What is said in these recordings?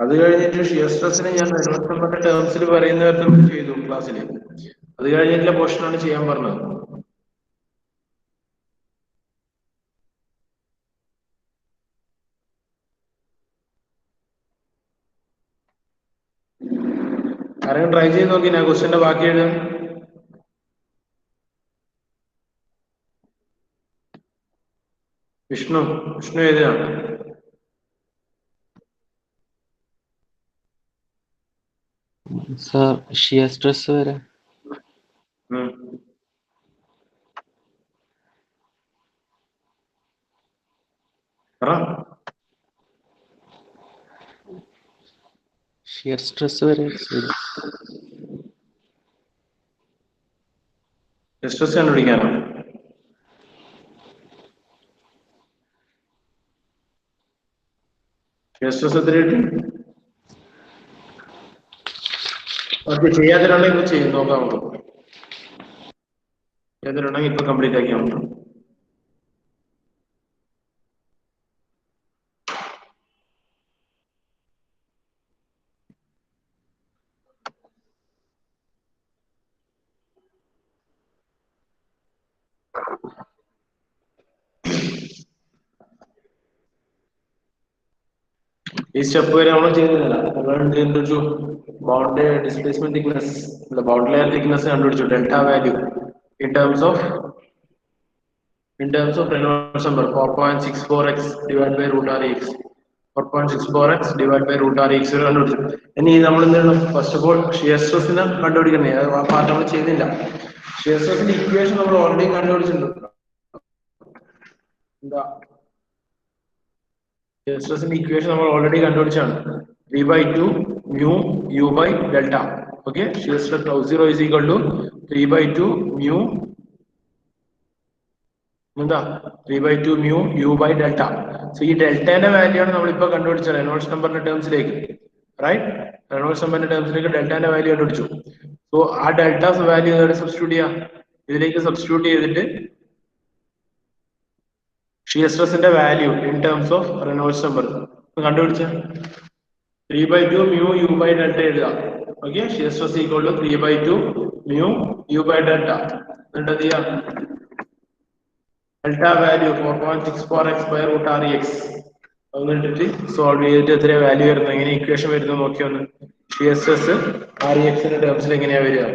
അത് കഴിഞ്ഞിട്ട് ഷിയർ സ്ട്രെസ്സിനെ ഞാൻ റെനോൾഡ് ടേംസിൽ പറയുന്ന ചെയ്തു ക്ലാസ്സിൽ. അത് കഴിഞ്ഞിട്ടുള്ള പോർഷനാണ് ചെയ്യാൻ പറഞ്ഞത്. ആരെങ്കിലും ട്രൈ ചെയ്ത് നോക്കി ഞാൻ ക്വസ്റ്റ്യന്റെ ബാക്കി എഴുതാൻ. വിഷ്ണു എഴുതാം. സർ ഷിയർ സ്ട്രെസ് വരെ ഷിയർ സ്ട്രെസ് വരെ സ്ട്രെസ് കണ്ടുപിടിക്കാനോ? ഷിയർ സ്ട്രെസ് എത്ര കിട്ടി? ഓക്കെ, ചെയ്യാതിരുണ്ടെങ്കിൽ ഇപ്പൊ ചെയ്യും, നോക്കാം നമുക്ക്. ചെയ്യാതിരുണ്ടെങ്കിൽ ഇപ്പൊ കംപ്ലീറ്റ് ആക്കിയാൽ മതി. ഈ സ്റ്റെപ്പ് വരെ നമ്മൾ ചെയ്യുന്നില്ല. നമ്മൾ boundary displacement thickness, boundary layer thickness കണ്ടുപിടിച്ചു, delta value in terms of Reynolds number 4.64x divided by root r x. 4.64x divided by root r x കണ്ടുപിടിച്ചു. ഇനി നമ്മൾ എന്ത് ചെയ്യണം? ഫസ്റ്റ് ഓഫ് ഓൾ ഷിയർ സ്ട്രെസ്സിനെ കണ്ടുപിടിക്കണേ. അത് ആ പാർട്ട് നമ്മൾ ചെയ്തില്ല. ഷിയർ സ്ട്രെസ്സിന്റെ ഇക്വേഷൻ നമ്മൾ ഓൾറെഡി കണ്ടുപിടിച്ചിട്ടുണ്ട്. എന്താ ഷിയർ സ്ട്രെസ്സിന്റെ ഇക്വേഷൻ നമ്മൾ already കണ്ടുപിടിച്ചാണ്. 3/2 mu u by delta. Okay, shear stress tau 0 is equal to 3/2 mu എന്താ 3/2 mu u by delta. So ഈ ഡെൽറ്റയുടെ വാല്യൂ ആണ് നമ്മളിപ്പോ കണ്ടുപിടിച്ചത് റെനോൾഡ്സ് നമ്പറിന്റെ ടേംസിലേക്ക്. റൈറ്റ്, റെനോൾഡ്സ് നമ്പറിന്റെ ടേംസിലേക്ക് ഡെൽറ്റയുടെ വാല്യൂ കണ്ടുപിടിച്ചു. സോ ആ ഡെൽറ്റ വാല്യൂ ഇവിടെ സബ്സ്റ്റിറ്റ്യൂട്ട് ചെയ്യാം. ഇതിലേക്ക് സബ്സ്റ്റിറ്റ്യൂട്ട് ചെയ്തിട്ട് ഷിയർ സ്ട്രെസ്സിന്റെ value in terms of Reynolds number കണ്ടുപിടിച്ച 3/2 mu u by delta എഴുതാം. Okay, shear stress equal to 3/2 mu u by delta. എന്നിട്ട് എന്ത് ചെയ്യാം? Delta value 4.64x by root r x. എന്നിട്ട് സോൾവ് ചെയ്തിട്ട് എത്ര വാല്യൂ വരുന്നത്, എങ്ങനെ ഇക്വേഷൻ വരുന്നത് നോക്കിയൊന്ന്. ഷിയർ സ്ട്രെസ് ആർ ഇ എക്സിന്റെ ടേംസിൽ എങ്ങനെയാ വരിക?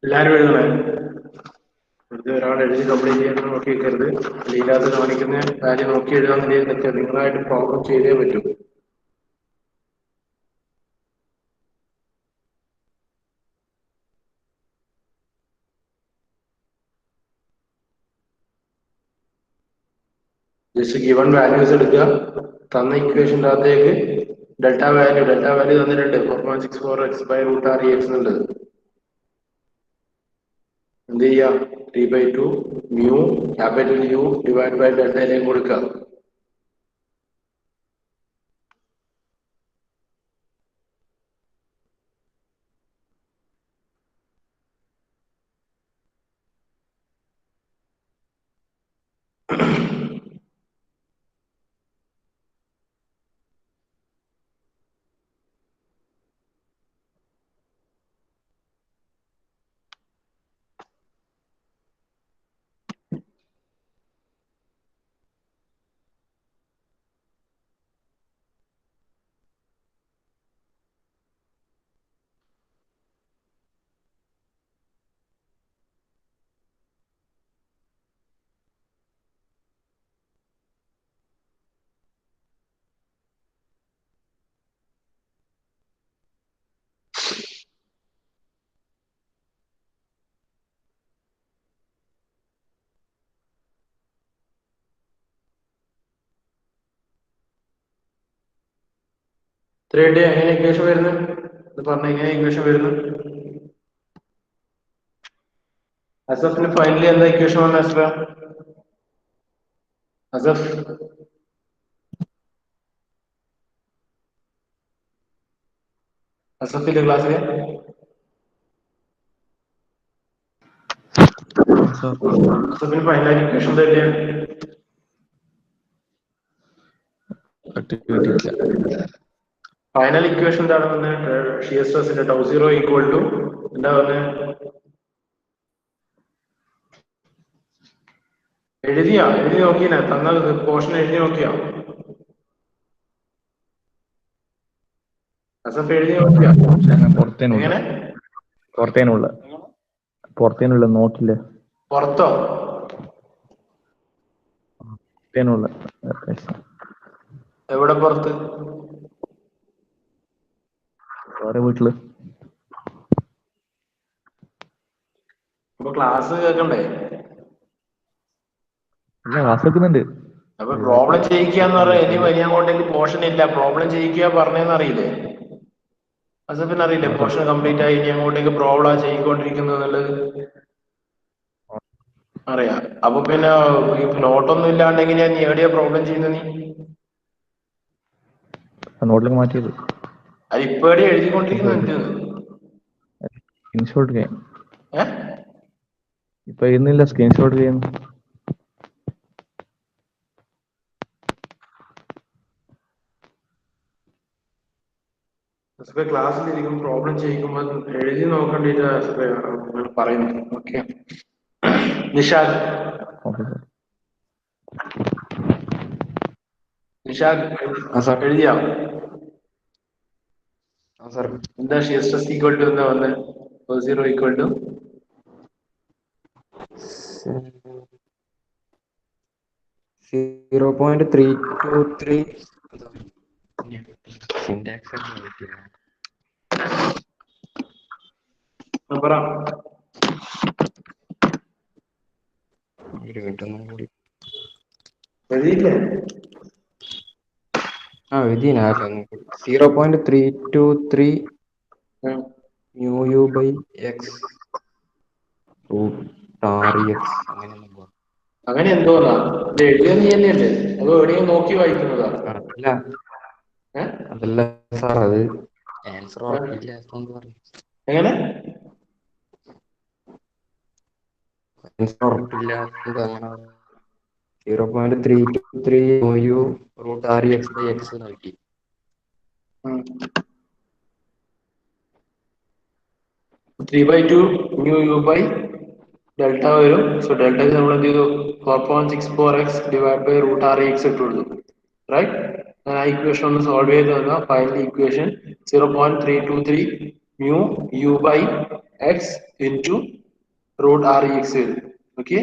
എല്ലാരും എഴുതണേ. വെറുതെ ഒരാൾ എഴുതി കംപ്ലീറ്റ് ചെയ്യാൻ നോക്കി വെക്കരുത്. ഇതിനകത്ത് കാണിക്കുന്ന കാര്യം നോക്കി എഴുതാൻ നിങ്ങളായിട്ട് പ്രോബ്ലം ചെയ്തേ പറ്റൂ. ജസ്റ്റ് ഗിവൺ വാല്യൂസ് എടുക്കുക. തന്ന ഇക്വേഷൻ്റെ അകത്തേക്ക് ഡെൽറ്റ വാല്യൂ തന്നിട്ടുണ്ട് 4.64x by root r x എന്നുള്ളത്. എന്ത് ചെയ്യുക? 3/2 mu capital U divided by ഡെൽറ്റയിലേക്ക് കൊടുക്കുക. 3D എങ്ങനെ ഇക്വേഷൻ വരുന്നത് ഇത് പറഞ്ഞ എങ്ങനെ ഇക്വേഷൻ വരുന്നത് അസഫിന് ഫൈനലി എന്താ ഇക്വേഷൻ വന്ന അസഫ് അസഫിന്റെ ക്ലാസ്സില് അസഫിന് ഫൈനൽ ഇക്വേഷൻ തന്നെയാണ് ഫൈനൽ ഇക്വേഷൻ എന്താണ് പറഞ്ഞത് ഷിയർ സ്ട്രെസിന്റെ ടൗ സീറോ ഈക്വൽ ടു എന്താ പറഞ്ഞത് എഴുതി നോക്കിയാ തന്ന പോർഷൻ എഴുതി നോക്കിയാ അസഫ് എഴുതി നോക്കിയാ എങ്ങനെ പുറത്തേനുള്ള നോക്കില്ല പുറത്തോ എവിടെ പുറത്ത് വേറെ വീട്ടില് അപ്പൊ ക്ലാസ് കേൾക്കണ്ടേ ഇല്ല ക്ലാസ് വെക്കുന്നുണ്ട് അപ്പൊ പ്രോബ്ലം ചെയ്യിക്കുക എന്ന് പറഞ്ഞാൽ ഇനി അങ്ങോട്ടേക്ക് പോർഷൻ ഇല്ല പ്രോബ്ലം ചെയ്യിക്കുക പറഞ്ഞെന്ന് അറിയില്ലേ അസഫിന് അറിയില്ലേ പോർഷൻ കംപ്ലീറ്റ് ആയി ഇനി അങ്ങോട്ടേക്ക് പ്രോബ്ലം ചെയ്യിക്കൊണ്ടിരിക്കുന്നത് എന്നുള്ളത് അറിയാം അപ്പൊ പിന്നെ നോട്ടൊന്നും ഇല്ലാണ്ട് എങ്ങനെയാ നീ എവിടെയാ പ്രോബ്ലം ചെയ്യുന്നത് നീ നോട്ടിലേക്ക് മാറ്റിയത് അത് ഇപ്പൊ എവിടെയാ എഴുതിക്കൊണ്ടിരിക്കുന്നത് സ്ക്രീൻഷോട്ട് ചെയ്യാം ഇപ്പൊ ഇന്നില്ല സ്ക്രീൻഷോട്ട് ചെയ്യാം ക്ലാസ്സിലിരിക്കും പ്രോബ്ലം ചെയ്യിക്കുമ്പോൾ എഴുതി നോക്കേണ്ടിട്ട് പറയുന്നു ഓക്കെ നിഷാദ് എഴുതിയാ എന്താ ഷിയർ സ്ട്രെസ് ഈക്വൽ ടു എന്താ വന്നത് സീറോ ഈക്വൽ ടു 0.323 പറ എഴുതിയില്ലേ within 0.323 mu u by x root rex അങ്ങനെ എന്തോന്നാ ഇത് എഴുതിയ നീ തന്നെയല്ലേ അതോ എവിടെയും നോക്കി വായിക്കുന്നതാ അതല്ല സാർ അത് ആൻസർ എങ്ങനെ ഉറപ്പില്ല 0.323 mu root rex by x നൽകി 3/2 mu u by delta വരും സോ ഡെൽറ്റ നമ്മൾ എന്ത് ചെയ്തു 4.64x divide by root R X ഇട്ട് കൊടുത്തു റൈറ്റ് ഞാൻ ആ ഇക്വേഷൻ ഒന്ന് സോൾവ് ചെയ്ത് തന്ന final equation 0.323 mu u by x into root r e x വരും okay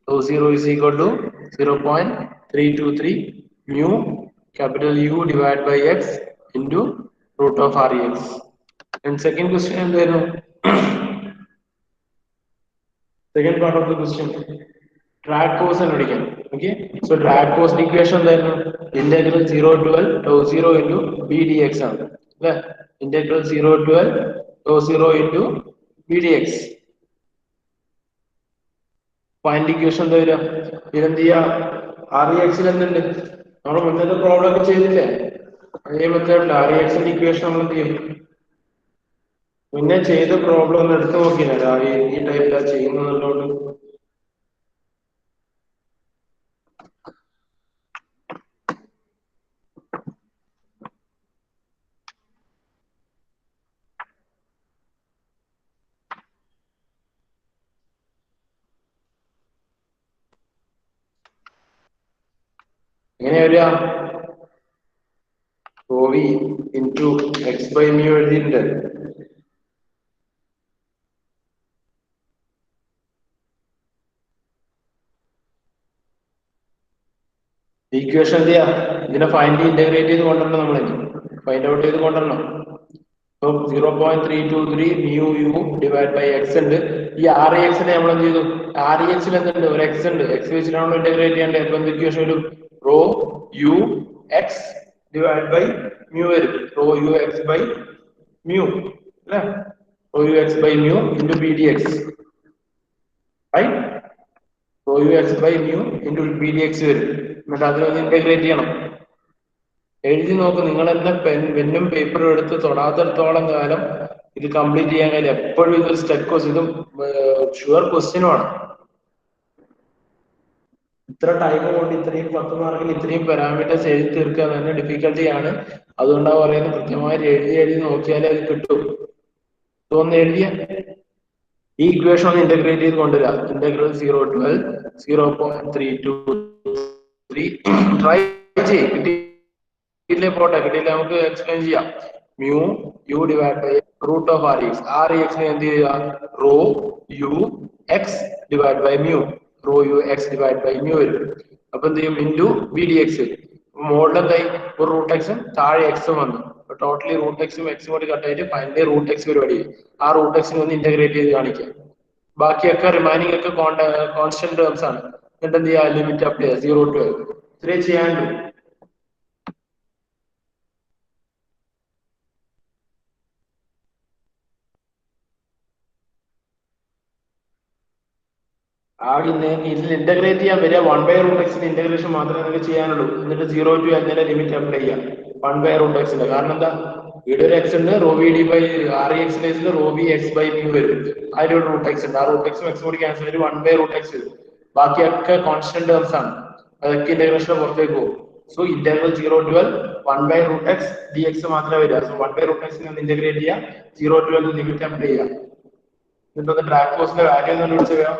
so 0 is equal to 0.323 mu capital U divided by x into root of r e x and second question എന്തായിരുന്നു second part of the question drag force കണ്ടുപിടിക്കാം okay so drag force equation എന്തായിരുന്നു integral 0 to L tau 0 into b dx ആണ് അല്ലേ integral 0 to L tau 0 into b dx final equation എന്താ വരിക ഇതെന്ത് ചെയ്യാ R E എക്സിൽ എന്തുണ്ട് നമ്മൾ മുന്നത്തെ പ്രോബ്ലം ഒക്കെ ചെയ്തില്ലേ അതേ മെത്തേഡിൽ ആർ ഇ എക്സിന്റെ ഇക്വേഷൻ നമ്മൾ എന്ത് ചെയ്യും പിന്നെ ചെയ്ത പ്രോബ്ലം ഒന്ന് എടുത്തു നോക്കിയില്ല ഈ ടൈപ്പിലാ ചെയ്യുന്നതുകൊണ്ട് എങ്ങനെ വരിക OV into x by mu എഴുതിയിട്ടുണ്ട് ഇക്വേഷൻ എന്ത് ചെയ്യാ ഇതിനെ ഫൈനലി ഇന്റഗ്രേറ്റ് ചെയ്ത് കൊണ്ടുവരണം നമ്മൾ ഫൈൻഡ് ഔട്ട് ചെയ്ത് കൊണ്ടുവരണം so 0.323 mu u divide by X ഉണ്ട് ഈ ആർ ഇ എക്സിനെ നമ്മൾ എന്ത് ചെയ്തു ആർ ഇ എക്സിൽ എന്തുണ്ട് ഒരു എക്സ് ഉണ്ട് എക്സ് വെച്ചിട്ടാണ് ഇന്റഗ്രേറ്റ് ചെയ്യേണ്ടത് അപ്പൊ എന്ത് ഇക്വേഷൻ വരും rho U X divide by mu വരും rho u x by mu അല്ലേ rho u x by mu into bdx right rho u x by mu into bdx വരും എന്നിട്ട് അതിനൊന്ന് ഇന്റഗ്രേറ്റ് ചെയ്യണം എഴുതി നോക്ക് നിങ്ങൾ തന്നെ പെന്നും പേപ്പറും എടുത്ത് തൊടാത്തിടത്തോളം കാലം ഇത് കംപ്ലീറ്റ് ചെയ്യാൻ കഴിയില്ല എപ്പോഴും ഇതൊരു സ്റ്റെപ്പ് ക്വസ്റ്റ് ഇതും ഷുവർ ക്വസ്റ്റ്യനുമാണ് ഇത്ര ടൈം കൊണ്ട് ഇത്രയും 10 മാർക്കിൽ ഇത്രയും പാരാമീറ്റേഴ്സ് എഴുതി തീർക്കുക തന്നെ ഡിഫിക്കൽട്ടിയാണ് അതുകൊണ്ടാണ് പറയുന്നത് കൃത്യമായി എഴുതി നോക്കിയാലേ അത് കിട്ടും ഒന്ന് എഴുതിയ ഈ ഇക്വേഷൻ ഒന്ന് ഇന്റഗ്രേറ്റ് ചെയ്ത് കൊണ്ടുവരിക ഇന്റഗ്രൽ 0.32 ട്രൈ ചെയ്യും കിട്ടിയില്ലേ പോട്ടെ കിട്ടിയില്ല നമുക്ക് എക്സ്പ്ലെയിൻ ചെയ്യാം mu u divided by root of rex rex നെ എന്ത് ചെയ്യുക rho u x divided by mu rho u x divided by mu വരും അപ്പൊ എന്ത് ചെയ്യും into bdx മോളിൽ എന്തായി ഒരു റൂട്ട് എക്സും താഴെ എക്സും വന്നു ടോട്ടലി റൂട്ട് എക്സും എക്സും കൂടി കട്ടായിട്ട് ഫൈനലി റൂട്ട് എക്സ് പരിപാടി ആ റൂട്ട് എക്സിനെ ഒന്ന് ഇന്റഗ്രേറ്റ് ചെയ്ത് കാണിക്കാം ബാക്കിയൊക്കെ റിമൈനിങ് ഒക്കെ കോൺസ്റ്റന്റ് ടേംസ് ആണ് എന്നിട്ട് എന്ത് ചെയ്യുക ലിമിറ്റ് അപ്ലൈ ചെയ്യുക 0 to l ഇത്രയും ചെയ്യാനുള്ളൂ ഇതിൽ ഇന്റഗ്രേറ്റ് ചെയ്യാൻ വരിക 1/√x ഇന്റഗ്രേഷൻ മാത്രമേ നിങ്ങൾക്ക് ചെയ്യാനുള്ളൂ എന്നിട്ട് 0 to l ലിമിറ്റ് അപ്ലൈ ചെയ്യാം 1/√x കാരണം എന്താ ഇവിടെ ഒരു എക്സ് ഉണ്ട് rho V D by REX rho V X by mu വരും അതിലൊരു റൂട്ട് എക്സ് ഉണ്ട് ആ റൂട്ട് എക്സും എക്സും കൂടി ക്യാൻസൽ ചെയ്ത് 1/√x വരും ബാക്കിയൊക്കെ കോൺസ്റ്റന്റ് ടേംസ് ആണ് അതൊക്കെ ഇന്റഗ്രേഷൻ പുറത്തേക്ക് പോകും so integral 0 to l 1/√x dx മാത്രമേ വരിക സോ 1/√x ഇന്റഗ്രേറ്റ് ചെയ്യാം 0 to l ലിമിറ്റ് അപ്ലൈ ചെയ്യാം എന്നിട്ട് ഡ്രാഗ് ഫോഴ്സിന്റെ വാല്യൂ എന്ന് കണ്ടുപിടിച്ച് വേണം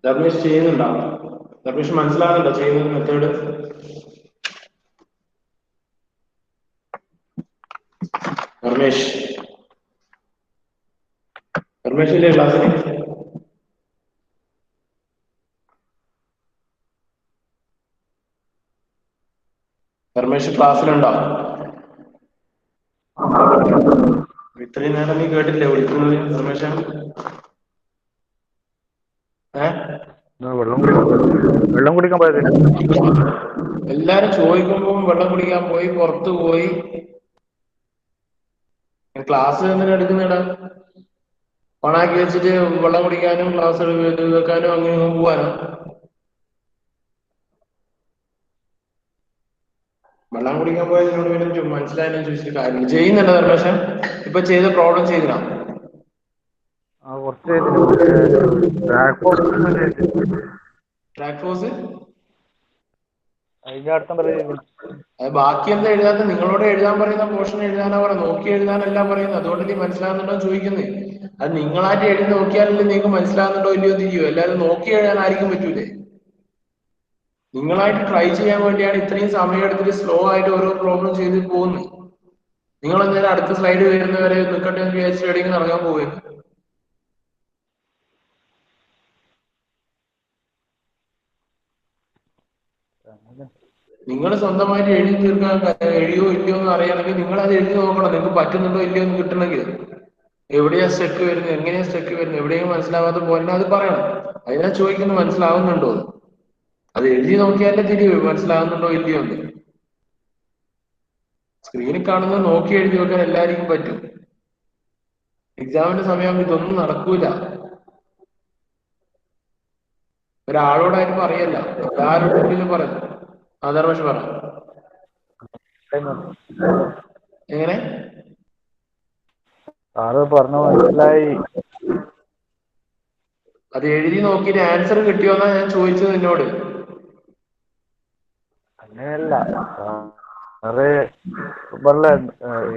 ധർമ്മേഷ് ചെയ്യുന്നുണ്ടോ ധർമ്മേഷ് മനസ്സിലാകുന്നുണ്ടോ ചെയ്യുന്ന മെത്തേഡ് ധർമ്മേഷ് ധർമ്മേഷില്ലേ ക്ലാസ്സിൽ ധർമ്മേഷ് ക്ലാസ്സിലുണ്ടോ ഇത്രയും നേരം നീ കേട്ടില്ലേ വിളിക്കുന്നത് ധർമ്മേഷ വെള്ളം കുടിക്കാൻ പോയത് എല്ലാരും ചോദിക്കുമ്പോ വെള്ളം കുടിക്കാൻ പോയി പുറത്തു പോയി ക്ലാസ് എന്തിനാ എടുക്കുന്നിടാ ഓണാക്കി വെച്ചിട്ട് വെള്ളം കുടിക്കാനും ക്ലാസ് വെക്കാനും അങ്ങനെ പോവാനോ വെള്ളം കുടിക്കാൻ പോയതിനോട് പിന്നെ മനസ്സിലായാലും ചോദിച്ചിട്ട് കാര്യം ചെയ്യുന്നുണ്ടോ ധർമ്മേഷ ഇപ്പൊ ചെയ്ത പ്രോബ്ലം ചെയ്തിനാ ട്രാക്ക് ഫോഴ്സ് അത് ബാക്കി എന്താ എഴുതാത്ത നിങ്ങളോട് എഴുതാൻ പറയുന്ന പോർഷൻ എഴുതാനാ പറയുന്നത് നോക്കി എഴുതാനല്ല പറയുന്നത് അതുകൊണ്ട് നീ മനസ്സിലാകുന്നുണ്ടോ ചോദിക്കുന്നത് അത് നിങ്ങളായിട്ട് എഴുതി നോക്കിയാലല്ലേ നിങ്ങൾക്ക് മനസ്സിലാകുന്നുണ്ടോ ഇല്ലയോ തിരിയോ എല്ലാവരും നോക്കി എഴുതാൻ ആയിരിക്കും പറ്റൂലേ നിങ്ങളായിട്ട് ട്രൈ ചെയ്യാൻ വേണ്ടിയാണ് ഇത്രയും സമയം എടുത്തിട്ട് സ്ലോ ആയിട്ട് ഓരോ പ്രോബ്ലം ചെയ്ത് പോകുന്നത് നിങ്ങൾ എന്തായാലും അടുത്ത സ്ലൈഡ് വരുന്നവരെ നിൽക്കട്ടെ എന്ന് വിചാരിച്ച് എവിടെയെങ്കിലും ഇറങ്ങാൻ പോകുന്നത് നിങ്ങൾ സ്വന്തമായിട്ട് എഴുതി തീർക്കാൻ എഴുതിയോ ഇല്ലയോ എന്ന് അറിയണമെങ്കിൽ നിങ്ങൾ അത് എഴുതി നോക്കണം. നിങ്ങൾക്ക് പറ്റുന്നുണ്ടോ ഇല്ലയോ എന്ന് കിട്ടണമെങ്കിൽ എവിടെയാ സ്റ്റെക്ക് വരുന്നത്, എങ്ങനെയാ സ്റ്റെക്ക് വരുന്നത്, എവിടെയും മനസ്സിലാവാത്ത പോലെ അത് പറയണം. അതിനാ ചോദിക്കുന്നത് മനസ്സിലാവുന്നുണ്ടോ. അത് എഴുതി നോക്കിയാലേ തിരിയോ മനസ്സിലാവുന്നുണ്ടോ ഇല്ലയോ എന്ന്. സ്ക്രീനിൽ കാണുന്നത് നോക്കി എഴുതി വെക്കാൻ എല്ലാവർക്കും പറ്റും. എക്സാമിന്റെ സമയമാകുമ്പോൾ ഇതൊന്നും നടക്കൂല. ഒരാളോടായിട്ട് പറയല്ല, എല്ലാവരോടും പറയും. ധർമ്മേഷ് പറ. എങ്ങനെ സാറ് പറഞ്ഞു മനസ്സിലായി. അത് എഴുതി നോക്കിയിട്ട് ആൻസർ കിട്ടിയോന്നാ ഞാൻ ചോദിച്ചത് നിന്നോട്. അങ്ങനെയല്ല സാറ് പറഞ്ഞ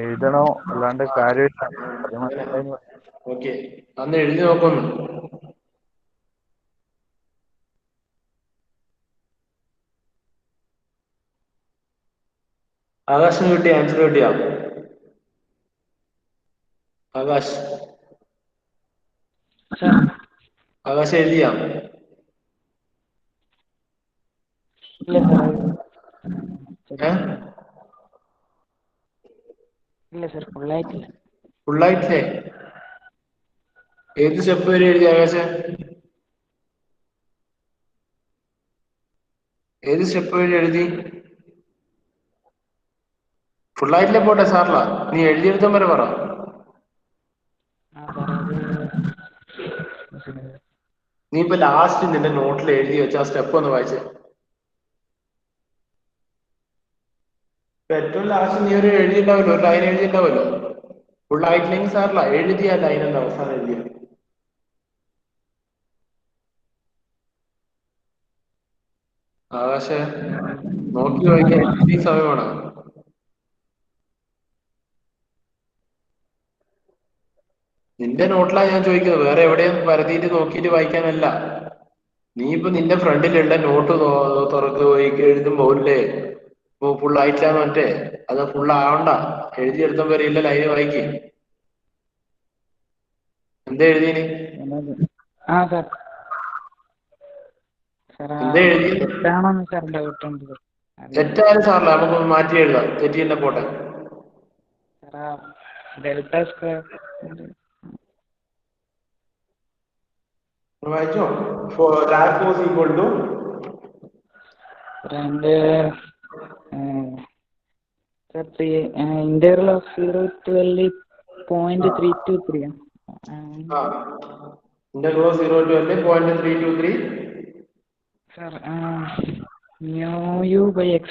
എഴുതണോ, അല്ലാണ്ട് കാര്യമില്ല. അത് മനസ്സിലായി. ഓക്കെ, അന്ന് എഴുതി നോക്കുന്നു. ആകാശിന് കിട്ടിയ ആൻസർ കിട്ടിയ ആകാശ് ആകാശ് എഴുതിയ ഇല്ല സാർ, ഇല്ല സാർ, ഫുള്ളായിട്ടില്ല. ഫുള്ളായിട്ടില്ലേ? ഏത് സ്റ്റെപ്പ് വരെ എഴുതി ആകാശ? ഏത് സ്റ്റെപ്പ് വരെ എഴുതി? ഫുള്ളായിട്ടില്ലേ? പോട്ടെ സാറില്ല, നീ എഴുതിയെടുത്തം വരെ പറ. നീ ഇപ്പൊ ലാസ്റ്റ് നിന്റെ നോട്ടിൽ എഴുതി വെച്ച ആ സ്റ്റെപ്പ് ഒന്ന് വായിച്ചേ. ഏറ്റവും ലാസ്റ്റ് നീ ഒരു എഴുതിയിട്ടുണ്ടാവല്ലോ, ഒരു ലൈൻ എഴുതിയിട്ടുണ്ടാവല്ലോ. ഫുള്ളായിട്ടില്ലെങ്കിൽ സാറില്ല, എഴുതിയ ലൈൻ എന്താ അവസാനം എഴുതിയ? ആകാശ നോക്കി വായിക്കാൻ ഈ സമയമാണോ? നിന്റെ നോട്ടിലാണ് ഞാൻ ചോദിക്കുന്നത്, വേറെ എവിടെയും പരതിയിട്ട് നോക്കിയിട്ട് വായിക്കാനല്ല. നീ ഇപ്പൊ നിന്റെ ഫ്രണ്ടിലുള്ള നോട്ട് തുറക്ക് പോയി എഴുതുമ്പോ ഇല്ലേ ഫുള്ളായിട്ടില്ലാന്ന് മറ്റേ അത് ഫുള്ളാവണ്ട, എഴുതിയെടുത്ത വരെ ഇല്ല ലൈന് വായിക്ക്. എന്താ എഴുതിയന്? എന്താ എഴുതി? തെറ്റാണോന്ന് സാർ ഡൗട്ട് ഉണ്ട്. തെറ്റായാലും സാറില്ല, നമുക്കൊന്ന് മാറ്റി എഴുതാം. തെറ്റിന്റെ പോട്ടെ. ഡെൽറ്റ സ്ക്വയർ വായിച്ചോ. That was equal to integral of 0 to L 0.323. Integral of 0 to L 0.323 sir mu by x.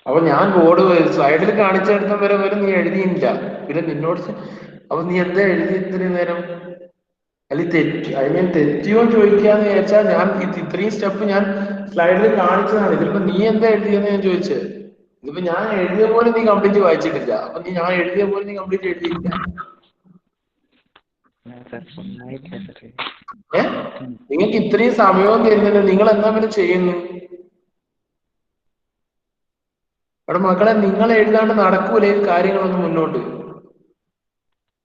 അപ്പൊ ഞാൻ ബോർഡ് സ്ലൈഡിൽ കാണിച്ചെടുത്ത വരെ നീ എഴുതിയില്ല. പിന്നെ നിന്നോട് അപ്പൊ നീ എന്താ എഴുതി ഇത്രയും നേരം? അല്ലെങ്കിൽ തെറ്റിയോ ചോദിക്കാന്ന് വിചാരിച്ചാൽ ഞാൻ ഇത്രയും സ്റ്റെപ്പ് ഞാൻ സ്ലൈഡിൽ കാണിച്ചതാണ്. ഇതിലിപ്പോ നീ എന്താ എഴുതിയെന്ന് ഞാൻ ചോദിച്ചത്. ഇതിപ്പോ ഞാൻ എഴുതിയ പോലെ നീ കംപ്ലീറ്റ് വായിച്ചിട്ടില്ല. അപ്പൊ ഞാൻ എഴുതിയ പോലെ നീ കംപ്ലീറ്റ് എഴുതിയില്ല. നിങ്ങൾക്ക് ഇത്രയും സമയവും തരുന്നില്ല, നിങ്ങൾ എന്താ പിന്നെ ചെയ്യുന്നു? അവിടെ മക്കളെ, നിങ്ങൾ എഴുതാണ്ട് നടക്കൂലേ കാര്യങ്ങളൊന്നും മുന്നോട്ട്.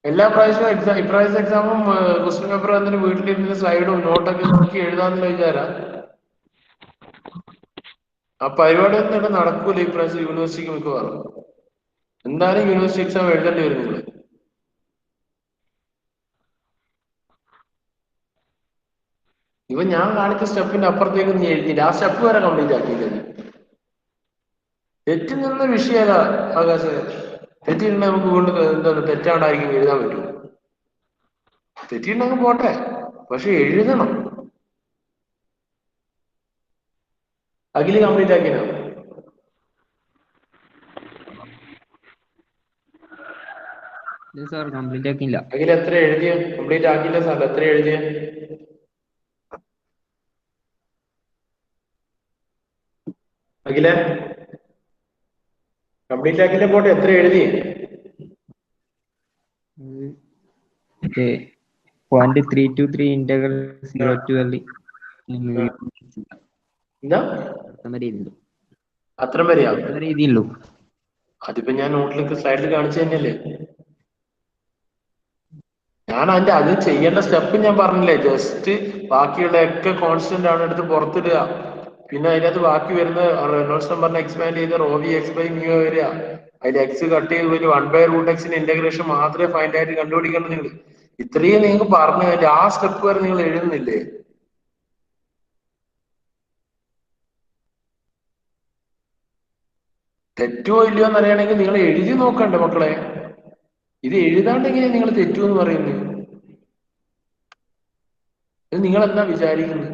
എല്ലാ പ്രാവശ്യവും ഇപ്രാവശ്യത്തെ എക്സാമും ക്വസ്റ്റ്യൻ പേപ്പർ വന്നിട്ട് വീട്ടിലിരുന്ന് സ്ലൈഡും നോട്ടൊക്കെ നോക്കി എഴുതാന്നുള്ള വിചാരാ. ആ പരിപാടി ഒന്നും ഇവിടെ നടക്കൂല ഇപ്രാവശ്യം യൂണിവേഴ്സിറ്റിക്ക് മിക്കവാറും. എന്തായാലും യൂണിവേഴ്സിറ്റി എക്സാം എഴുതേണ്ടി വരും നിങ്ങൾ. ഇവ ഞാൻ കാണിച്ച സ്റ്റെപ്പിന്റെ അപ്പുറത്തേക്ക് നീ എഴുതിയില്ല. ആ സ്റ്റെപ്പ് വരെ കംപ്ലീറ്റ് ആക്കിയില്ല. തെറ്റി നിന്ന വിഷയമല്ല ആകാശ. തെറ്റിയിട്ടുണ്ടെങ്കിൽ നമുക്ക് വീണ്ടും എന്താണ് തെറ്റാണ്ടായിരിക്കും എഴുതാൻ പറ്റുമോ? തെറ്റിയിട്ടുണ്ടെങ്കിൽ പോട്ടെ, പക്ഷെ എഴുതണം. അഖില് കംപ്ലീറ്റ് ആക്കിയോ? സാർ കംപ്ലീറ്റ് ആക്കിയില്ല. അഖിൽ എത്ര എഴുതിയ? കംപ്ലീറ്റ് ആക്കിയില്ല സാർ. എത്ര എഴുതിയ? അഖില കംപ്ലീറ്റ് ആക്കിയില്ല, പോട്ടെ. എത്ര എഴുതി? 0.323 ഇന്റഗ്രൽ 0 to L. എന്താ അത്ര വരെയാ? എഴുതിയുള്ളൂ. അതിപ്പോ ഞാൻ നോട്ടിലേക്ക് സ്ലൈഡിൽ കാണിച്ചു തന്നെയല്ലേ. ഞാൻ അത് ചെയ്യേണ്ട സ്റ്റെപ്പ് ഞാൻ പറഞ്ഞില്ലേ, ജസ്റ്റ് ബാക്കിയുള്ള ഒക്കെ കോൺസ്റ്റന്റ് ആണ് എടുത്ത് പുറത്തിടുക. പിന്നെ അതിനകത്ത് ബാക്കി വരുന്ന റെനോൾഡ്സ് നമ്പറിനെ എക്സ്പാൻഡ് ചെയ്ത് റോവി എക്സ് ബൈ മ്യൂ വരിക. അതിൽ എക്സ് കട്ട് ചെയ്ത് ഒരു 1/√x ഇന്റഗ്രേഷൻ മാത്രമേ ഫൈൻഡ് ആയിട്ട് കണ്ടുപിടിക്കണം. നിങ്ങൾ ഇത്രയും നിങ്ങൾക്ക് പറഞ്ഞു കഴിഞ്ഞാൽ ആ സ്റ്റെപ്പ് വരെ നിങ്ങൾ എഴുതുന്നില്ലേ? തെറ്റുമോ ഇല്ലയോ എന്ന് അറിയണമെങ്കിൽ നിങ്ങൾ എഴുതി നോക്കണ്ടേ മക്കളെ? ഇത് എഴുതാണ്ട് എങ്ങനെയാ നിങ്ങൾ തെറ്റുമെന്ന് പറയുന്നത്? ഇത് നിങ്ങൾ എന്താ വിചാരിക്കുന്നത്?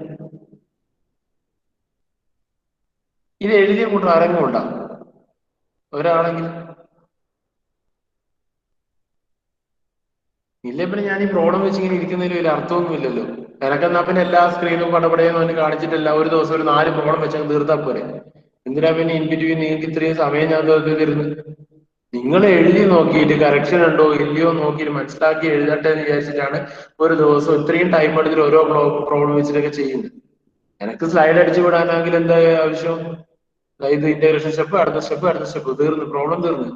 ഇത് എഴുതിയ കൂട്ടർ ആരെങ്കിലും ഉണ്ടാ? ഒരാളെങ്കിൽ ഇല്ല. പിന്നെ ഞാൻ ഈ പ്രോബ്ലം വെച്ച് ഇങ്ങനെ ഇരിക്കുന്നതിൽ വലിയ അർത്ഥമൊന്നും ഇല്ലല്ലോ. എനക്കെന്നാ പിന്നെ എല്ലാ സ്ക്രീനും പടപടയെന്ന് പറഞ്ഞ് കാണിച്ചിട്ടില്ല, ഒരു ദിവസം ഒരു 4 പ്രോബ്ലം വെച്ചാൽ തീർത്താൽ പോരെ. എന്തിനാ പിന്നെ ഇൻ ബിറ്റ്വീൻ നിങ്ങൾക്ക് ഇത്രയും സമയം ഞാൻ തരുന്നത്? നിങ്ങൾ എഴുതി നോക്കിയിട്ട് കറക്ഷൻ ഉണ്ടോ ഇല്ലയോ നോക്കിയിട്ട് മനസ്സിലാക്കി എഴുതട്ടെ എന്ന് വിചാരിച്ചിട്ടാണ് ഒരു ദിവസം ഇത്രയും ടൈം എടുത്തിട്ട് ഓരോ പ്രോബ്ലം വെച്ചിട്ടൊക്കെ ചെയ്യുന്നത്. എനിക്ക് സ്ലൈഡ് അടിച്ചു വിടാനാണെങ്കിൽ എന്താ ആവശ്യം? ഇത് ഇന്റഗ്രേഷൻ സ്റ്റെപ്പ്, അടുത്ത സ്റ്റെപ്പ്, അടുത്ത സ്റ്റെപ്പ്, തീർന്നു, പ്രോബ്ലം തീർന്നു.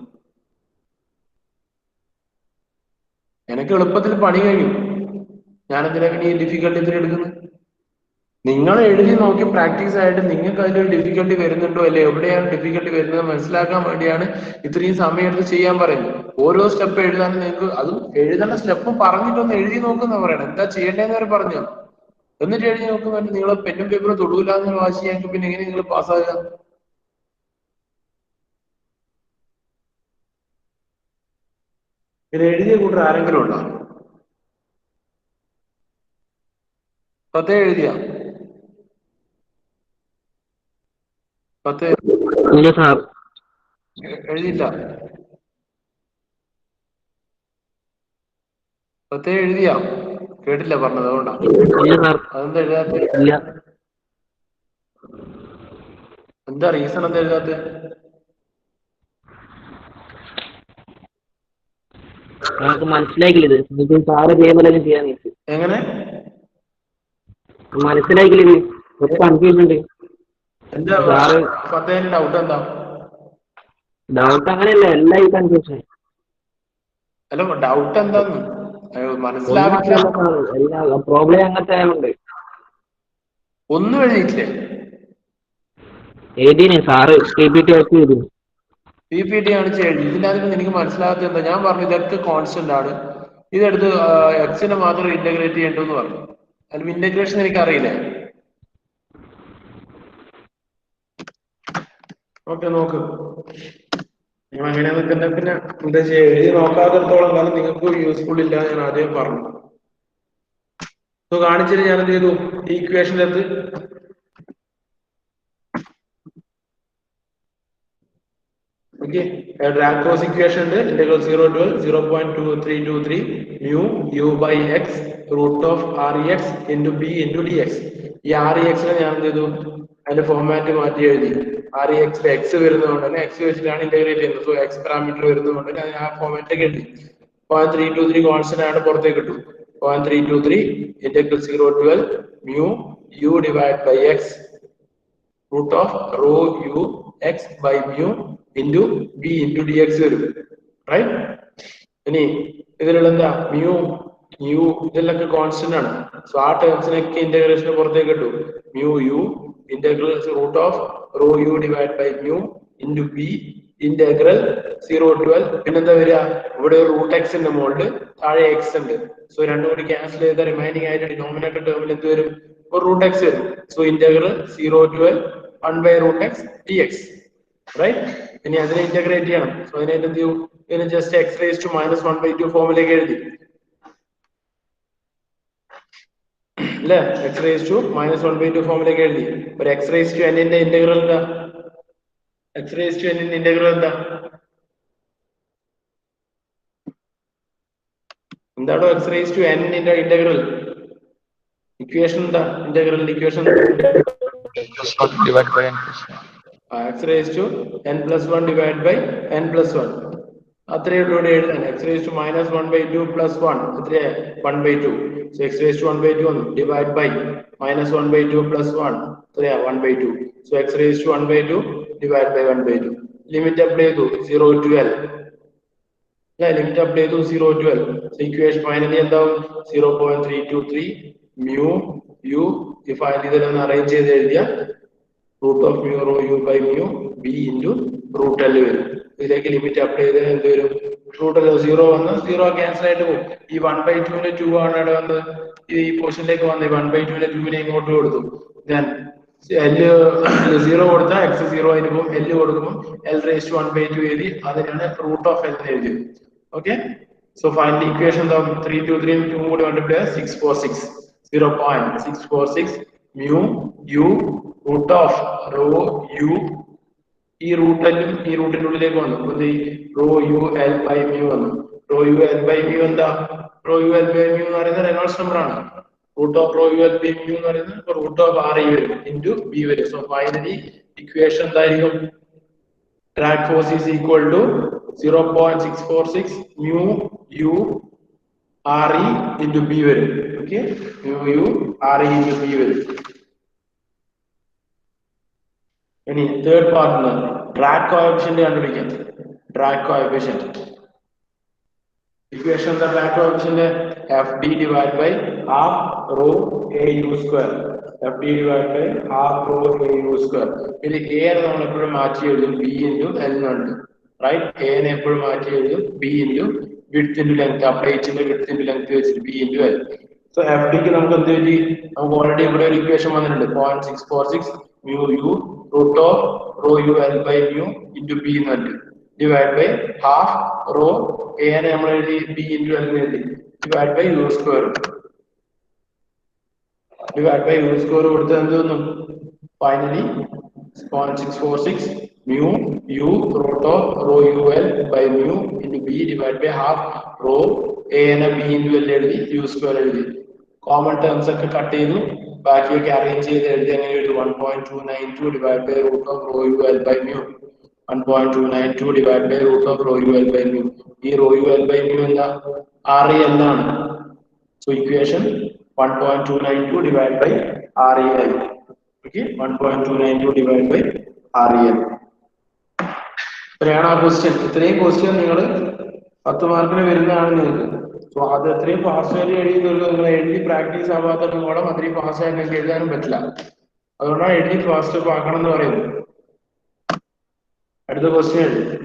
എനിക്ക് എളുപ്പത്തിൽ പണി കഴിയും. ഞാനെന്തിനാ പിന്നെ ഈ ഡിഫിക്കൽട്ടി ഇത്തിരി എടുക്കുന്നത്? നിങ്ങൾ എഴുതി നോക്കി പ്രാക്ടീസ് ആയിട്ട് നിങ്ങൾക്ക് അതിലൊരു ഡിഫിക്കൽട്ടി വരുന്നുണ്ടോ അല്ലെ, എവിടെയാണ് ഡിഫിക്കൽട്ടി വരുന്നത് മനസ്സിലാക്കാൻ വേണ്ടിയാണ് ഇത്രയും സമയം എടുത്ത് ചെയ്യാൻ പറയുന്നത്. ഓരോ സ്റ്റെപ്പ് എഴുതാനും നിങ്ങൾക്ക് അതും എഴുതേണ്ട സ്റ്റെപ്പ് പറഞ്ഞിട്ടൊന്ന് എഴുതി നോക്കുന്ന പറയണം. എന്താ ചെയ്യേണ്ടതെന്ന് വരെ പറഞ്ഞു എന്നിട്ട് എഴുതി നോക്കുമ്പോൾ നിങ്ങൾ പെന്നും പേപ്പറും തൊടൂല എന്ന് വാശിയാക്കി പിന്നെ എങ്ങനെ നിങ്ങൾ പാസ്സാകുക? ഇത് എഴുതിയ കൂട്ടർ ആരെങ്കിലും ഉണ്ടോ? പത്തേ എഴുതിയ? പത്ത് എഴുതിയില്ല? പത്തേ എഴുതിയ? കേട്ടില്ല പറഞ്ഞത്, അതുകൊണ്ടാ. അതെന്താ എഴുതാത്ത? എന്താ റീസൺ എന്താ എഴുതാത്ത? മനസ്സിലാക്കില്ല. എങ്ങനെ മനസ്സിലാക്കില്ല? കൺഫ്യൂഷൻ ഉണ്ട്. എന്താ പത്തേന് ഡൗട്ട് എന്താ? ഡൗട്ട് അങ്ങനെയല്ല, എല്ലാം കൺഫ്യൂഷൻ. അല്ല ഡൗട്ട് എന്താന്ന് മനസ്സിലാവില്ല. പ്രോബ്ലം അങ്ങനത്തെ ആയതുകൊണ്ട്. ഒന്നും എഴുതിയിട്ടില്ലേ? എഴുതിനെ സാറ് PPT വർക്ക് ചെയ്തു. PPT കാണിച്ച് എഴുതി. ഇതിനകത്ത് എനിക്ക് മനസ്സിലാകാത്ത എന്താ? ഞാൻ പറഞ്ഞു ഇതൊക്കെ കോൺസ്റ്റന്റ് ആണ്, ഇതെടുത്ത് എക്സിനെ മാത്രം ഇന്റഗ്രേറ്റ് ചെയ്യേണ്ടെന്ന് പറഞ്ഞു. അതിൽ ഇന്റഗ്രേഷൻ എനിക്ക് അറിയില്ലേ? ഓക്കെ, നോക്ക്. നിങ്ങൾ അങ്ങനെ നിൽക്കുന്ന പിന്നെ എന്താ ചെയ്യുക? എഴുതി നോക്കാത്തടത്തോളം കാലം നിങ്ങൾക്ക് യൂസ്ഫുൾ ഇല്ല, ഞാൻ ആദ്യം പറഞ്ഞു. കാണിച്ചിട്ട് ഞാൻ എന്ത് ചെയ്തു? ഈക്വേഷൻ്റെ അടുത്ത് ഡ്രാക്കോസ് ഇക്വേഷൻ ഉണ്ട്. Integral 0 to 0.2323 mu u by x root of rex into b into dx. ഈ rex ഞാൻ എന്ത് ചെയ്തു? അതിന്റെ ഫോർമാറ്റ് മാറ്റി എഴുതി. rex x വരുന്നതുകൊണ്ട് തന്നെ x വെച്ചിട്ടാണ് ഇന്റഗ്രേറ്റ് ചെയ്യുന്നത്. സോ x പാരാമീറ്റർ വരുന്നതുകൊണ്ട് ഞാൻ ആ ഫോർമാറ്റൊക്കെ എഴുതി. 0.323 കോൺസ്റ്റന്റ് ആണ്, പുറത്തേക്ക് കിട്ടും. 0.323 integral 0 to mu u divided by x root of rho u x by mu into b into dx വരും. റൈറ്റ്? ഇനി ഇതിലുള്ള എന്താ? മ്യൂ യു ഇതെല്ലാം കോൺസ്റ്റന്റ് ആണ്. സോ ആ ടേംസിനൊക്കെ ഇന്റഗ്രേഷൻ പുറത്തേക്ക് കിട്ടും. Mu U integral root of rho U divide by mu into B integral 0 to L. പിന്നെന്താ വരിക? ഇവിടെ ഒരു റൂട്ട് എക്സ് ഉണ്ട്, മുകളിൽ താഴെ എക്സ് ഉണ്ട്. സോ രണ്ടും കൂടി ക്യാൻസൽ ചെയ്ത റിമൈനിങ് ആയിട്ട് ഡിനോമിനേറ്റർ ടേമിൽ എന്ത് വരും? ഒരു റൂട്ട് എക്സ് വരും. So integral 0 to L 1/√x dx. Right? ഇനി അതിനെ ഇന്റഗ്രേറ്റ് ചെയ്യണം. സോ അതിനായിട്ട് എന്ത് ചെയ്യും? ഇതിന് ജസ്റ്റ് x raised to -1/2 ഫോമിലേക്ക് എഴുതി അല്ലേ? x raised to -1/2 ഫോമിലേക്ക് എഴുതി. ഒരു x raised to n ന്റെ ഇന്റഗ്രൽ എന്താ? x raised to n ന്റെ ഇന്റഗ്രൽ എന്താ? എന്താണോ x raised to n ന്റെ ഇന്റഗ്രൽ? ഇക്വേഷൻ എന്താ? Integral equation x raised to n+1 divided by n+1. അത്രയേ ഉള്ളൂ ഇവിടെ എഴുതാൻ. x raised to -1/2 plus 1 എത്രയാ? 1/2. So x raised to 1/2 വന്നു. Divide by -1/2 plus 1 എത്രയാ? 1/2. So x raised to 1/2 divide by 1/2. Limit apply ചെയ്തു 0 to L. ലിമിറ്റ് അപ്ലൈ ചെയ്തു 0 to L. So equation finally എന്താവും 0.323 mu u. ഈ ഫൈനലി ഇതെല്ലാം arrange ചെയ്ത് എഴുതിയ root of mu rho U by mu B into root L വരും. ഇതിലേക്ക് limit apply ചെയ്താൽ എന്ത് വരും? റൂട്ട് എൽ 0 വന്ന് 0 ക്യാൻസൽ ആയിട്ട് പോകും. ഈ 1/2 2 ആണ് ഇവിടെ വന്ന് ഈ പോർഷനിലേക്ക് വന്ന് 1/2 2 ഇങ്ങോട്ട് കൊടുത്തു. ഞാൻ എല് 0 കൊടുത്താൽ എക്സ് 0 ആയിട്ട് പോകും. എല് കൊടുക്കുമ്പോൾ എൽ റേസ് ടു 1/2 എഴുതി അതിനാണ് റൂട്ട് ഓഫ് എൽ എഴുതിയത്. ഓക്കെ. സോ ഫൈനൽ ഇക്വേഷൻ എന്താവും 323 2 കൂടി multiply 646 0.646 mu u root of rho u. ഈ റൂട്ടിലും ഈ റൂട്ടിന്റെ ഉള്ളിലേക്ക് വന്നു. Rho U L by mu വന്നു. Rho U L by mu എന്താ? Rho U L by mu എന്ന് പറയുന്നത് റെനോൾഡ്സ് നമ്പർ ആണ്. Root of rho U L by mu എന്ന് പറയുന്നത് റൂട്ട് ഓഫ് ആർ ഇ വരും ഇൻറ്റു ബി വരും. സോ ഫൈനലി ഇക്വേഷൻ എന്തായിരിക്കും? Drag force is equal to 0.646 mu U R E into B വരും. Okay, mu U R E into B വരും. ഇനി third പാർട്ടിന് drag coefficient കണ്ടുപിടിക്കാം. Drag coefficient equation എന്താ? Drag coefficient F D divide by half rho A U square. F D divide by half rho A U square. ഇതിൽ A നമ്മൾ എപ്പോഴും മാറ്റി എഴുതും B into L എന്നുണ്ട്. റൈറ്റ്, എനെ എപ്പോഴും മാറ്റി എഴുതും B into width into length. ആ പ്ലേറ്റിന്റെ വിഡ്ത്ത് ഇൻറ്റു ലെങ്ത് വെച്ചിട്ട് B into L. So F ഡിക്ക് നമുക്ക് എന്ത് പറ്റി? നമുക്ക് ഓൾറെഡി ഇവിടെ ഒരു ഇക്വേഷൻ വന്നിട്ടുണ്ട് 0.646 mu u root of rho u L by mu into b എന്ന് പറഞ്ഞു. Divide by half rho A നെ നമ്മൾ എഴുതി ബി ഇൻറ്റു എൽ എഴുതി divide by U square. Divide by U square കൊടുത്ത് എന്ത് വന്നു? Finally 0.646 mu u root of rho u L by mu into b divide by half rho A നെ B into L എഴുതി U square എഴുതി. Common terms ഒക്കെ cut ചെയ്തു, ബാക്കിയൊക്കെ arrange ചെയ്ത് എഴുതി. അങ്ങനെ എഴുതി 1.292 divide by root of rho U L by mu. 1.292 divide by root of rho U L by mu. ഈ rho U L by mu എന്താ? ആർ ഇ എൽ ആണ്. So equation 1.292 divide by R E L. Okay, 1.292 divide by R E L. ഇത്രയാണ് ആ question. ഇത്രയും question നിങ്ങൾ 10 മാർക്കിന് വരുന്നതാണ് നിങ്ങൾക്ക്. സോ അത് എത്രയും ഫാസ്റ്റ് ആയിട്ട് എഴുതുന്നുള്ളൂ. നിങ്ങൾ എഴുതി പ്രാക്ടീസ് ആവാത്തതും കൂടെ അത്രയും ഫാസ്റ്റ് ആയിട്ട് നിങ്ങൾക്ക് എഴുതാനും പറ്റില്ല. അതുകൊണ്ടാണ് എഴുതി ഫാസ്റ്റ് ആക്കണം എന്ന് പറയുന്നത്. അടുത്ത ക്വസ്റ്റ്യൻ എഴുതി.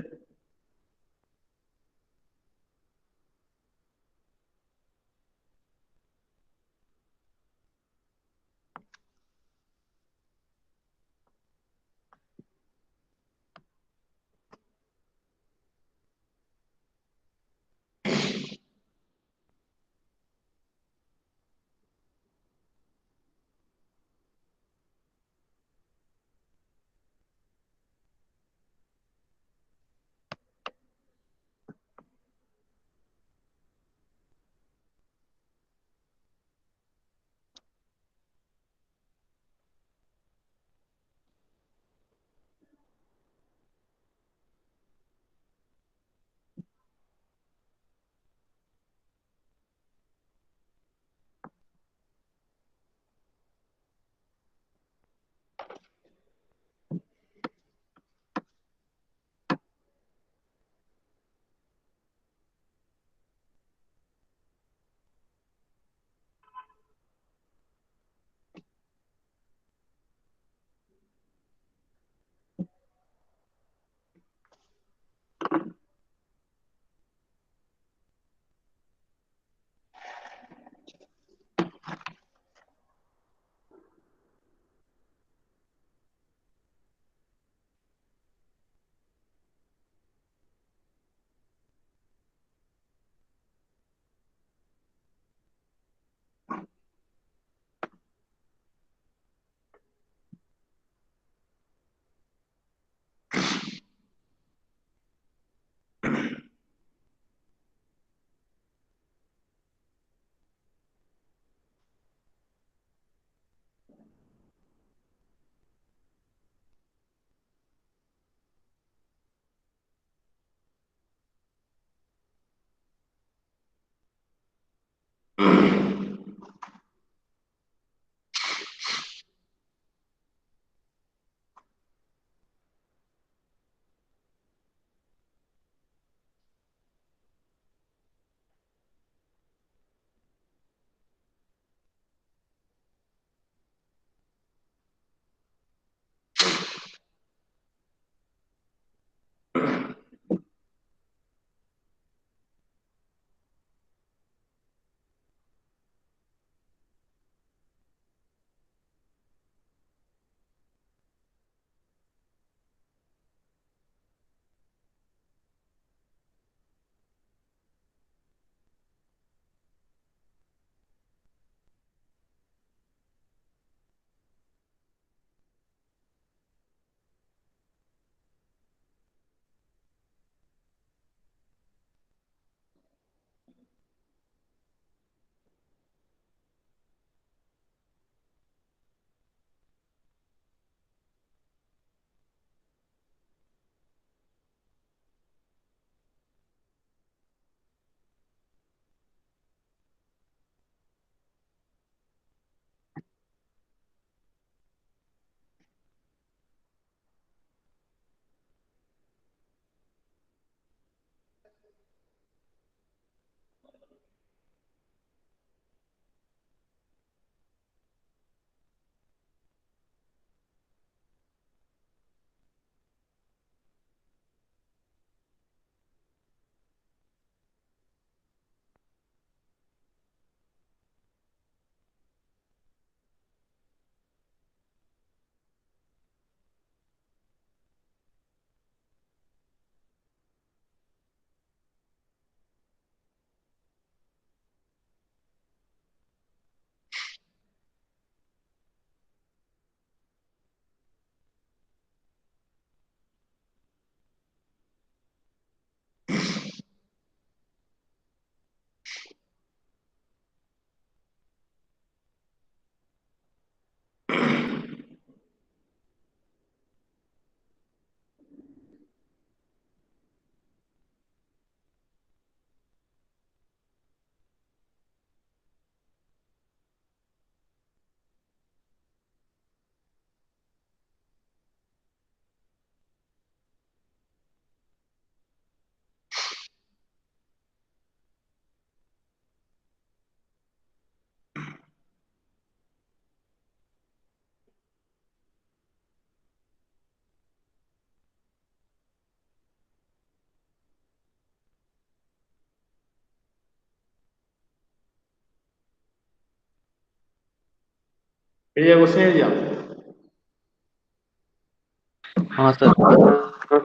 എഴുതിയ ക്വസ്റ്റ്യൻ എഴുതിയാ?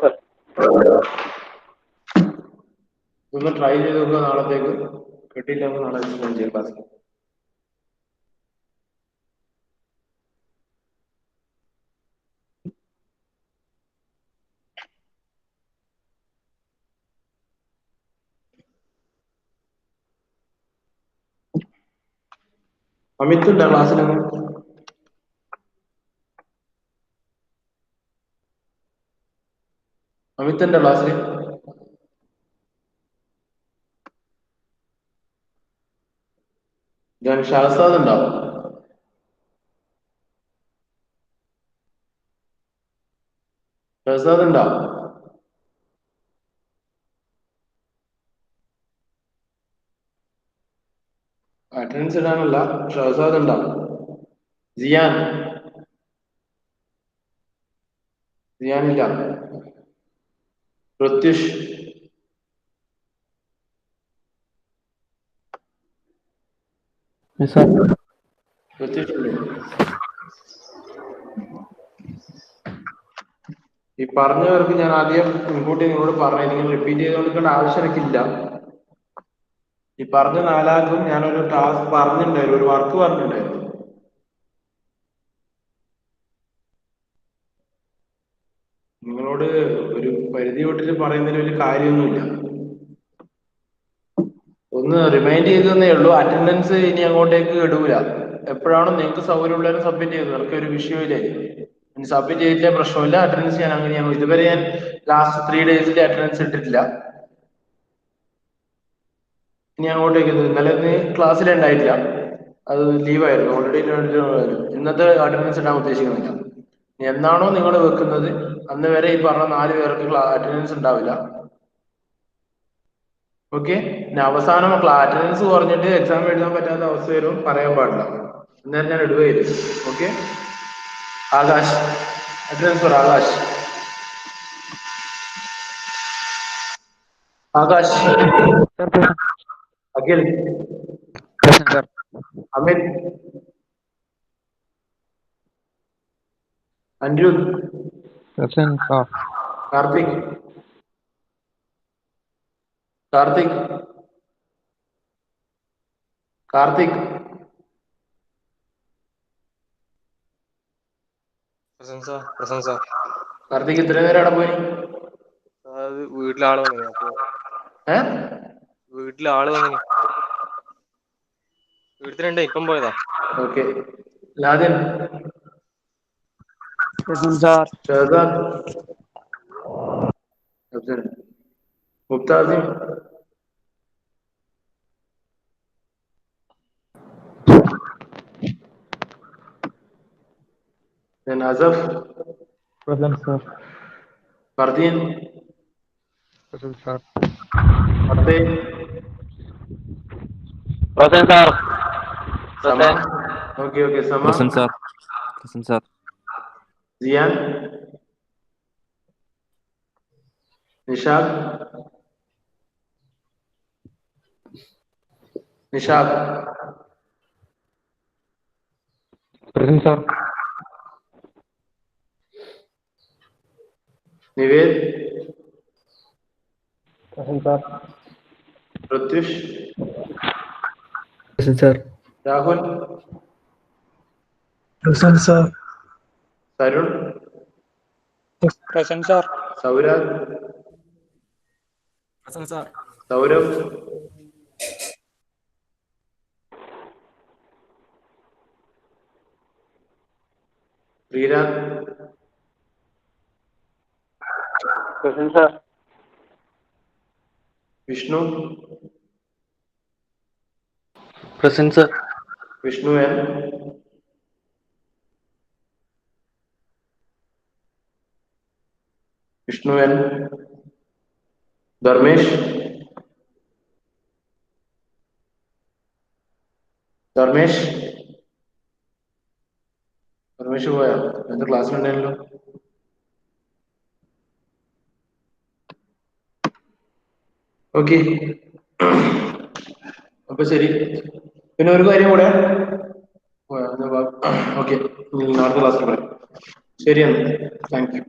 സർ. ഒന്ന് ട്രൈ ചെയ്ത് നോക്കുക നാളത്തേക്ക്. കിട്ടിയില്ല നാളെ എക്സ്പ്ലെയിൻ ചെയ്യാം ക്ലാസ്സിൽ. അമിത് ഉണ്ടോ ക്ലാസ്സിലൊന്നും? അമിത് ഉണ്ടോ ക്ലാസ്സിൽ? ഷഹസാദ് ഉണ്ടോ? ഷഹസാദ് ഉണ്ടോ? അറ്റൻഡൻസ് ഇടാനല്ല, ഷഹസാദ് ഉണ്ടോ? സിയാൻ സിയാനില്ല. പ്രത്യുഷ് പ്രത്യുഷ് ഇല്ലേ? ഈ പറഞ്ഞവർക്ക് ഞാൻ ആദ്യം മുൻകൂട്ടി നിങ്ങളോട് പറഞ്ഞു, നിങ്ങൾ റിപ്പീറ്റ് ചെയ്ത് കൊടുക്കേണ്ട ആവശ്യം എനിക്കില്ല. ഈ പറഞ്ഞ നാലാൾക്കും ഞാനൊരു ടാസ്ക് പറഞ്ഞിട്ടുണ്ടായിരുന്നു, ഒരു വർക്ക് പറഞ്ഞിട്ടുണ്ടായിരുന്നു. നിങ്ങളോട് ഒരു പരിധി വിട്ടിട്ട് പറയുന്നതിൽ വലിയ കാര്യമൊന്നുമില്ല. ഒന്ന് റിമൈൻഡ് ചെയ്തേ ഉള്ളൂ. അറ്റൻഡൻസ് ഇനി അങ്ങോട്ടേക്ക് ഇടൂല. എപ്പോഴാണോ നിങ്ങൾക്ക് സൗകര്യമുള്ളവരെ സബ്മിറ്റ് ചെയ്തത്, നിങ്ങൾക്ക് ഒരു വിഷയമില്ലേ. സബ്മിറ്റ് ചെയ്തില്ല പ്രശ്നമില്ല. അറ്റൻഡൻസ് ഞാൻ അങ്ങനെയാണ്. ഇതുവരെ ഞാൻ ലാസ്റ്റ് 3 days അറ്റൻഡൻസ് ഇട്ടിട്ടില്ല. ഇനി അങ്ങോട്ടേക്ക് ഇന്നലെ ക്ലാസ്സിൽ ഉണ്ടായിട്ടില്ല, അത് ലീവായിരുന്നു. ഓൾറെഡി ഇന്നത്തെ അറ്റൻഡൻസ് ഇടാൻ ഉദ്ദേശിക്കുന്നില്ല. എന്നാണോ നിങ്ങൾ വെക്കുന്നത് അന്ന് വരെ ഈ പറഞ്ഞ 4 പേർക്ക് അറ്റൻഡൻസ് ഉണ്ടാവില്ല. ഓക്കെ. പിന്നെ അവസാനം അറ്റൻഡൻസ് കുറഞ്ഞിട്ട് എക്സാം എഴുതാൻ പറ്റാത്ത അവസ്ഥ വരും, പറയാൻ പാടില്ല. അന്നേരം ഞാൻ ഇടുകയില്ല. ഓക്കെ. ആകാശ് അറ്റൻഡൻസ് പറ. ആകാശ്. അഖിൽ. അമിത്. അനിരുദ്ധ്. കാർത്തിക്. കാർത്തിക്. കാർത്തിക്. കാർത്തിക് ഇത്ര നേരം അവിടെ പോയി? വീട്ടിലാള് വന്നിനി. അപ്പൊ വീട്ടിലാള് വന്നിനി. വീട്ടിലുണ്ട്, ഇപ്പം പോയതാ. Okay. Ladan. Shahzad. Muktasim. Asaf. Fardeen. Fateh. Sama. Okay. Sama. Ziyan. Nishad. Nived. Pratyush. Rahul. Tarun. Sourag. Sir. Sourav, Sreerag, sir. Vishnu, present sir. Vishnu N, Vishnu N, Dharmesh, Dharmesh Dharmesh പോയാ? എന്താ ക്ലാസ്സിലുണ്ടായല്ലോ? ഓക്കെ, അപ്പൊ ശരി. പിന്നെ ഒരു കാര്യം കൂടെ, ഓക്കെ, നാളത്തെ ക്ലാസ്സിൽ പറയാം. ശരിയാണ്, താങ്ക് യു.